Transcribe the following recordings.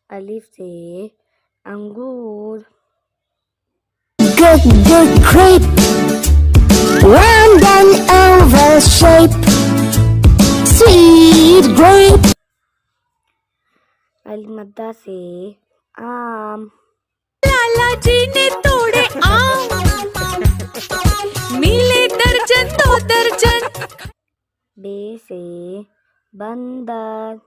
अलिफ से अंगूर, Good, good grape, round and oval shape, sweet grape. अलिफ मद्दा से आम, लाला जी ने तोड़े आम, मिले दर्जन दो दर्जन। बे से बंदर,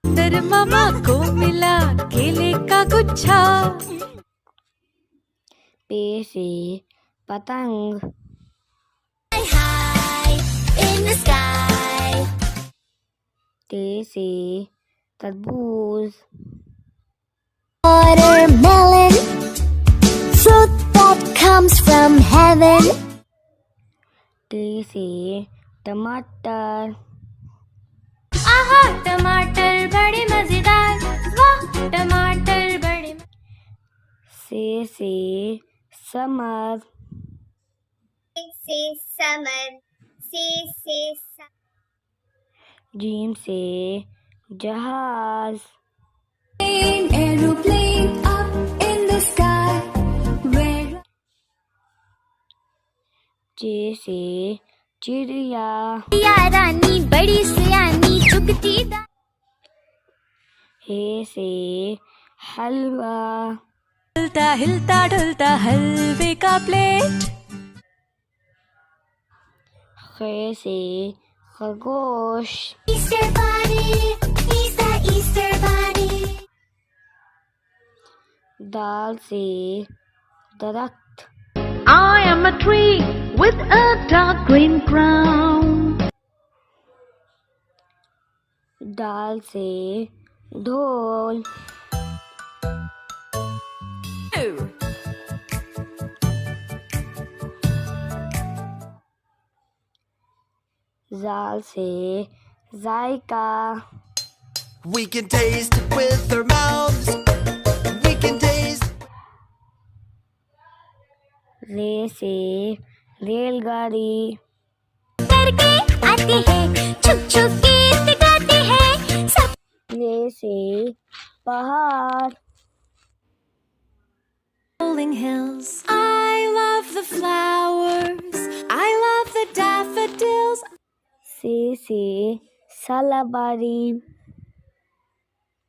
दर मामा को मिला केले का गुच्छा। पे से पतंग, High in the sky. ते से तरबूज, Watermelon, fruit that comes from heaven. टे से टमाटर, आहा टमाटर बड़े मजेदार, वाह टमाटर बड़े। से summer, Say summer, say gym से जहाज, Aeroplane up in the sky, where चे से चिड़िया, या रानी बड़ी सियानी चुगती हे से हलवा, हिलता हिलता ढलता हलवे का प्लेट। खे से खरगोश, Easter bunny, he's the Easter bunny. दाल से दरख्त, I am a tree with a dark green crown. दाल से ढोल, जाल से जायका, We can taste with our mouths. We can taste. रे से रेलगाड़ी, करके आती है छुप छुप गीत गाती है सब ले से पहाड़, Rolling hills. I love the flowers. I love the daffodils. से सलाबारी,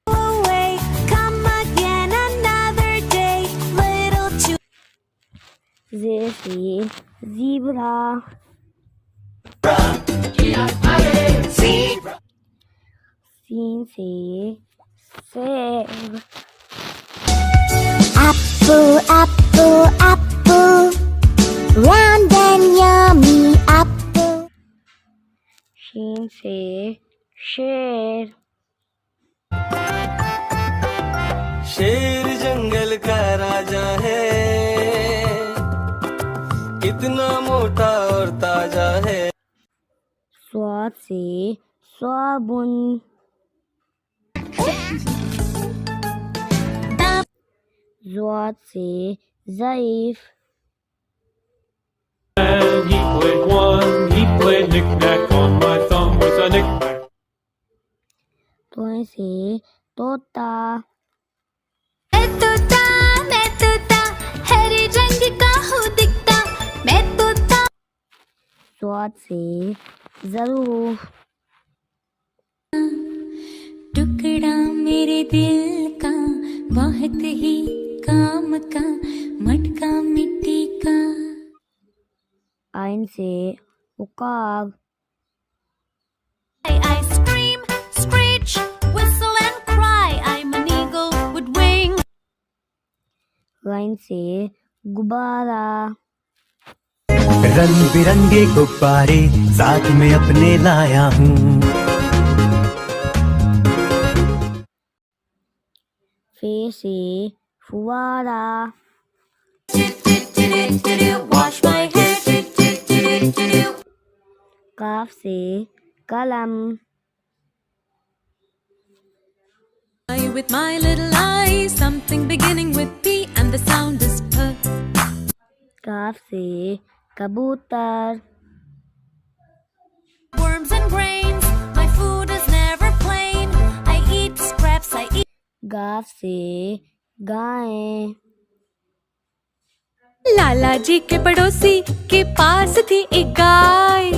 Away, come again another day. Little children. जे से ज़ीब्रा, सीन से सेब, Apple, apple, apple, round and yummy apple. शीन से शेर, शेर जंगल का राजा है, कितना मोटा और ताजा है। स्वाद से साबुन, ज़्वाद से ज़ईफ, And he played one, he played knick-knack on my thumb with a knick-knack. तोय से तोता, मैं तोता, हरे रंग का हूँ दिखता, मैं तोता। स्वाद से ज़रूर, टुकड़ा मेरे दिल का, बहुत ही काम का, मटका मिट्टी का। आइन से उकाब, I scream, screech, whistle and cry. I'm an eagle with wings. Again से गुब्बारा, रंग बिरंगे गुब्बारे साथ में अपने लाया हूँ। फे से फुवारा, Wash my hair. काफ से कलम, With my little eye, something beginning with P and the sound is P. काफ से कबूतर, Worms and grains, my food is never plain. I eat scraps, I eat गाफ से गाय। लाला जी के पड़ोसी के पास थी एक गाय,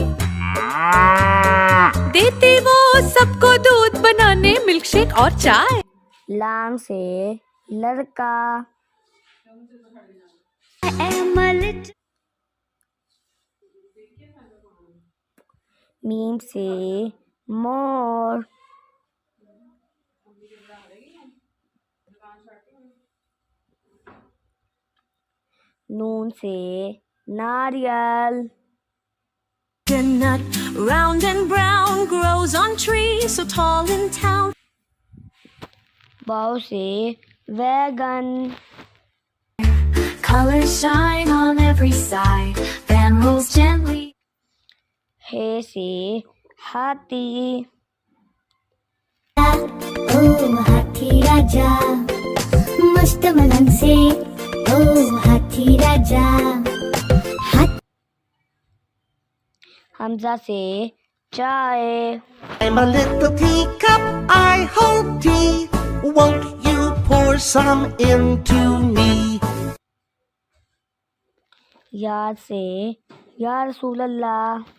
देती वो सबको दूध बनाने मिल्कशेक और चाय। लाम से लड़का। मीम से मोर। नून से नारियल। The nut, round and brown, grows on trees so tall in town. वाव से wagon. Colors shine on every side, fan rolls gently. हे से हाथी। ओ हाथी राजा, मस्त मलन से ओ हाथी राजा। हमजा से चाय। I'm a little teacup, I hold tea. Won't you pour some into me? याद से या रसूल अल्लाह।